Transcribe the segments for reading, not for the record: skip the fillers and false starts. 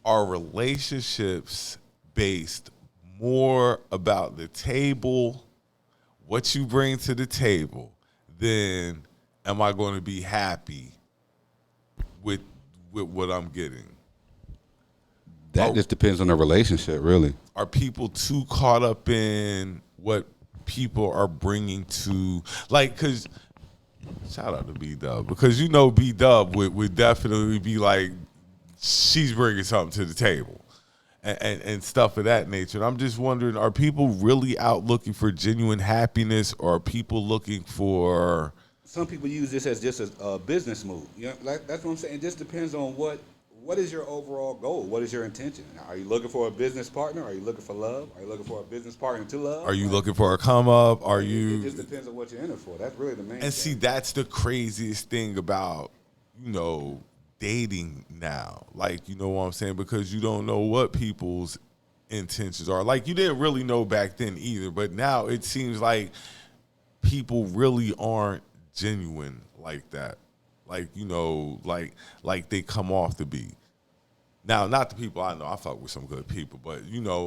are relationships based more about the table, what you bring to the table, than am I going to be happy with what I'm getting? That just depends on the relationship, really. Are people too caught up in what people are bringing to, like, because shout out to B Dub, because B Dub would definitely be like, she's bringing something to the table and stuff of that nature. And I'm just wondering, are people really out looking for genuine happiness, or are people looking for? Some people use this as just a business move. That's what I'm saying. It just depends on what is your overall goal? What is your intention? Are you looking for a business partner? Are you looking for love? Are you looking for a business partner to love? Are you looking for a come up? Are you? It just depends on what you're in it for. That's really the main thing. And see, that's the craziest thing about, dating now. Like, you know what I'm saying? Because you don't know what people's intentions are. Like, you didn't really know back then either, but now it seems like people really aren't genuine like that. Like, like they come off to be. Now, not the people I know. I fuck with some good people, but,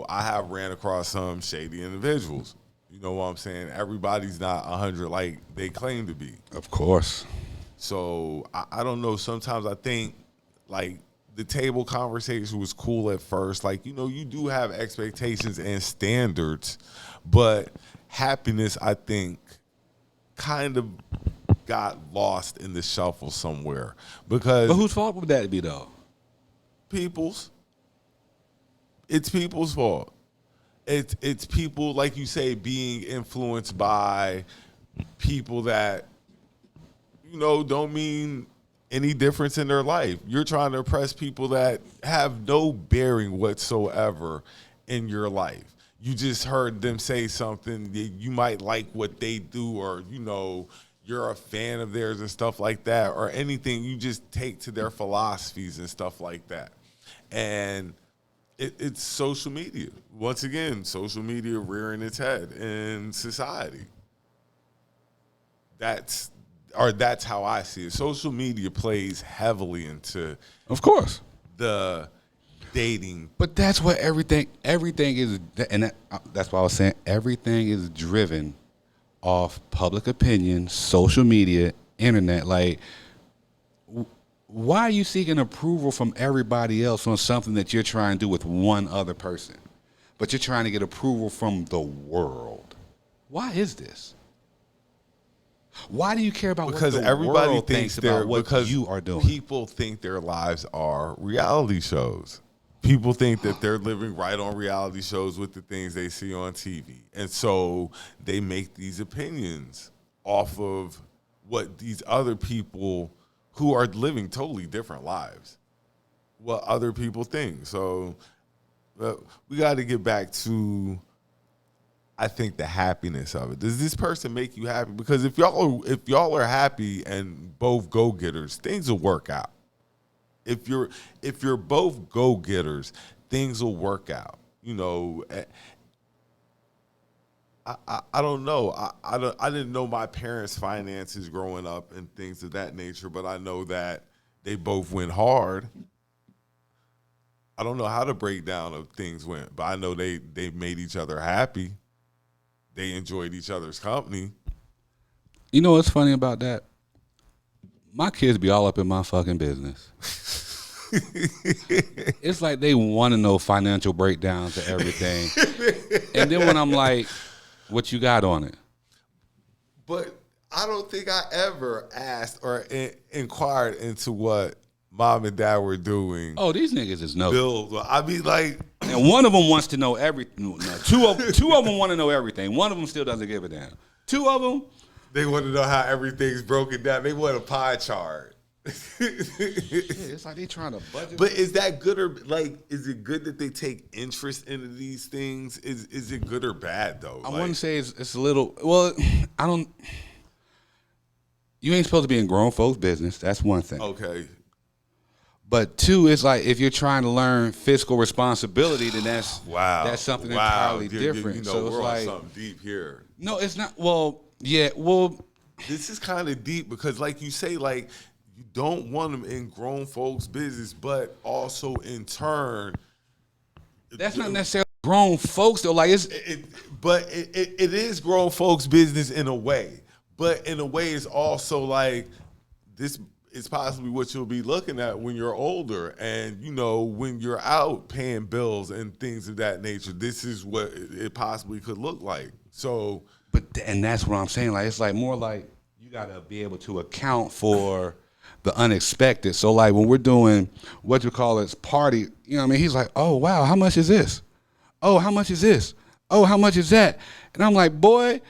I have ran across some shady individuals. You know what I'm saying? Everybody's not 100 like they claim to be. Of course. So, I don't know. Sometimes I think, like, the table conversation was cool at first. Like, you do have expectations and standards, but happiness, I think, kind of got lost in the shuffle somewhere. Because But whose fault would that be, though? People's. It's people's fault. It's people, like you say, being influenced by people that, don't mean any difference in their life. You're trying to impress people that have no bearing whatsoever in your life. You just heard them say something, you might like what they do, or, you're a fan of theirs and stuff like that, or anything you just take to their philosophies and stuff like that. And it's social media. Once again, social media rearing its head in society. That's how I see it. Social media plays heavily into, of course, the dating. But that's what everything is, and that's why I was saying everything is driven off public opinion, social media, internet. Like, why are you seeking approval from everybody else on something that you're trying to do with one other person, but you're trying to get approval from the world? Why is this? Why do you care about because what the everybody world thinks about what because you are doing? People think their lives are reality shows. People think that they're living right on reality shows with the things they see on TV. And so they make these opinions off of what these other people who are living totally different lives, what other people think. So we got to get back to, I think, the happiness of it. Does this person make you happy? Because if y'all are happy and both go-getters, things will work out. If you're both go-getters, things will work out. I don't know. I didn't know my parents' finances growing up and things of that nature, but I know that they both went hard. I don't know how the breakdown of things went, but I know they made each other happy. They enjoyed each other's company. You know what's funny about that? My kids be all up in my fucking business. It's like they want to know financial breakdowns of everything. And then when I'm like, what you got on it? But I don't think I ever asked or inquired into what mom and dad were doing. Oh, these niggas is no. Bill, I mean, like, and one of them wants to know everything. No, two of them want to know everything. One of them still doesn't give a damn. Two of them, they want to know how everything's broken down. They want a pie chart. Yeah, it's like they trying to budget. But is that good, or like, is it good that they take interest into these things? Is it good or bad though? I wouldn't say it's a little. Well, I don't. You ain't supposed to be in grown folks' business. That's one thing. Okay. But two, it's like if you're trying to learn fiscal responsibility, then that's something entirely different. So we're on something deep here. No, it's not. Well, yeah. Well, this is kind of deep because, like you say, like You don't want them in grown folks' business, but also in turn, That's not necessarily grown folks though. Like it is grown folks' business in a way, but in a way, it's also like this is possibly what you'll be looking at when you're older, and when you're out paying bills and things of that nature. This is what it possibly could look like. So, and that's what I'm saying. Like it's like more like you gotta be able to account for the unexpected. So like when we're doing what you call it party, what I mean? He's like, oh wow, how much is this? Oh, how much is this? Oh, how much is that? And I'm like, boy,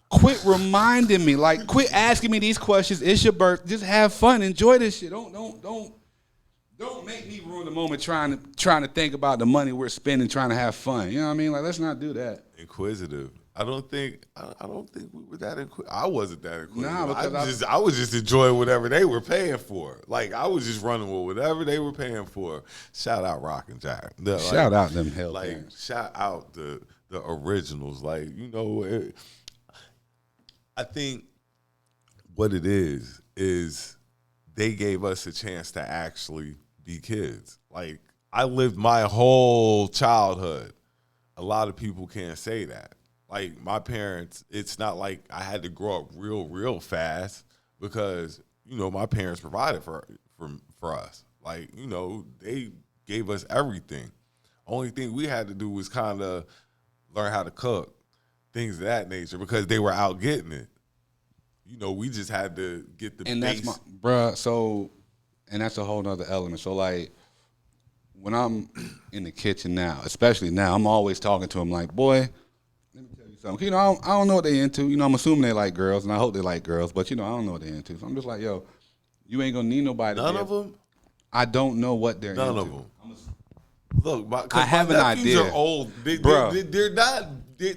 quit reminding me. Like, quit asking me these questions. It's your birthday. Just have fun. Enjoy this shit. Don't make me ruin the moment trying to think about the money we're spending trying to have fun. You know what I mean? Like, let's not do that. Inquisitive. I don't think we were that inquisitive. I wasn't that inquisitive. Nah, because I was just enjoying whatever they were paying for. Like I was just running with whatever they were paying for. Shout out Rock and Jack. Shout out them hell. Like shout out the originals. Like I think what it is they gave us a chance to actually be kids. Like I lived my whole childhood. A lot of people can't say that. Like my parents, it's not like I had to grow up real fast because my parents provided for us. Like they gave us everything. Only thing we had to do was kind of learn how to cook, things of that nature, because they were out getting it. We just had to get the and base. That's bruh. So, and that's a whole nother element. So like when I'm in the kitchen now, especially now, I'm always talking to them like, boy, let me tell you something. I don't know what they into. I'm assuming they like girls, and I hope they like girls, but I don't know what they into. So I'm just like, yo, you ain't gonna need nobody. None of them? I don't know what they're into. None of them. Look, I have an idea. Are old. They're not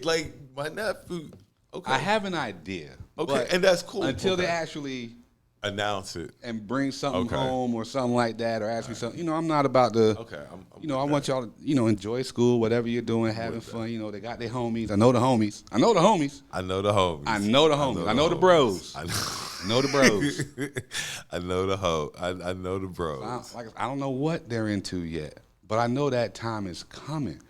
like my nephew. Okay. I have an idea. Okay, and that's cool. Until they actually announce it and bring something home or something like that, or ask me something. I'm not about to. Okay. I want y'all to, enjoy school, whatever you're doing, having fun. They got their homies. I know the homies. I know the homies. I know the homies. I know the homies. I know the bros. I know the bros. I know the I know the bros. I don't know what they're into yet, but I know that time is coming.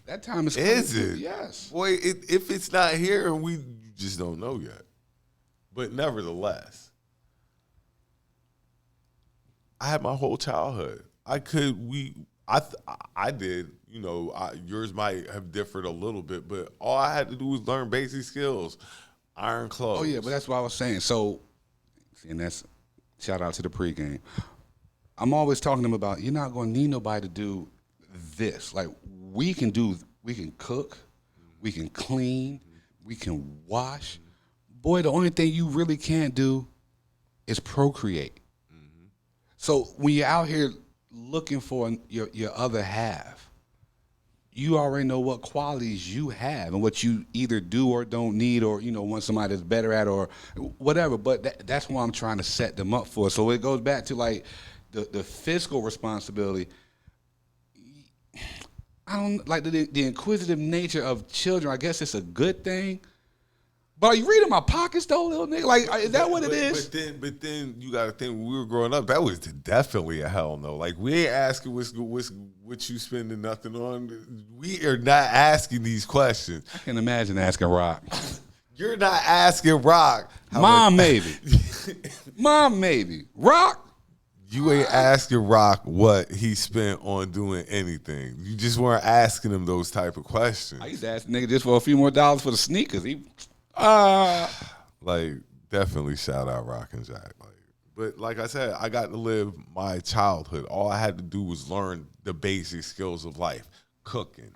That time is coming. Is it? Yes. Boy, if it's not here and we just don't know yet. But nevertheless, I had my whole childhood. I did. Yours might have differed a little bit, but all I had to do was learn basic skills, iron clothes. Oh yeah, but that's what I was saying. So, and that's shout out to the pregame. I'm always talking to them about you're not going to need nobody to do this. Like we can cook, we can clean, we can wash. Boy, the only thing you really can't do is procreate. Mm-hmm. So when you're out here looking for your other half, you already know what qualities you have and what you either do or don't need, or want somebody that's better at or whatever. But that's what I'm trying to set them up for. So it goes back to like the fiscal responsibility. I don't like the inquisitive nature of children. I guess it's a good thing. But are you reading my pockets though, little nigga? Like, is that what it is? But then you got to think when we were growing up, that was definitely a hell no. Like we ain't asking what you spending nothing on. We are not asking these questions. I can imagine asking Rock. You're not asking Rock. Mom, maybe. Mom, maybe. Rock. You ain't asking Rock what he spent on doing anything. You just weren't asking him those type of questions. I used to ask the nigga just for a few more dollars for the sneakers. Like definitely shout out Rock and Jack. But like I said, I got to live my childhood. All I had to do was learn the basic skills of life: cooking,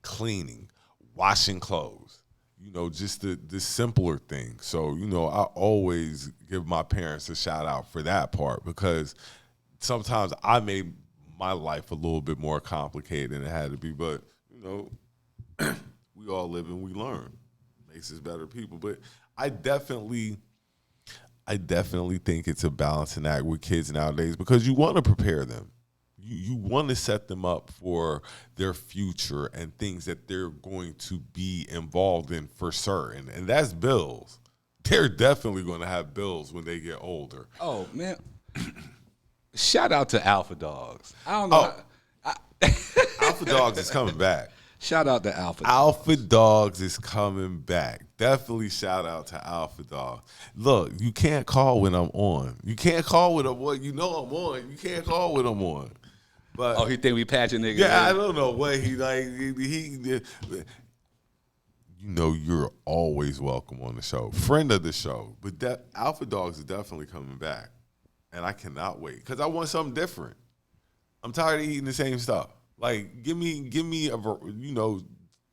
cleaning, washing clothes. Just the simpler things. So I always give my parents a shout out for that part, because sometimes I made my life a little bit more complicated than it had to be. But we all live and we learn. Makes us better people. But I definitely think it's a balancing act with kids nowadays, because you want to prepare them. You want to set them up for their future and things that they're going to be involved in for certain. And that's bills. They're definitely going to have bills when they get older. Oh, man. Shout out to Alpha Dogs. I don't know. Alpha Dogs is coming back. Shout out to Alpha Dogs. Alpha Dogs is coming back. Definitely shout out to Alpha Dogs. Look, you can't call when I'm on. You can't call when I'm on. You know I'm on. You can't call when I'm on. But Oh, he think we patching niggas? yeah, I in? don't know what he like. He you know, you're always welcome on the show, friend of the show. But that Alpha Dogs is definitely coming back, and I cannot wait because I want something different. I'm tired of eating the same stuff. Like, give me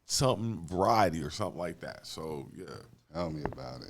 something variety or something like that. So yeah. Tell me about it.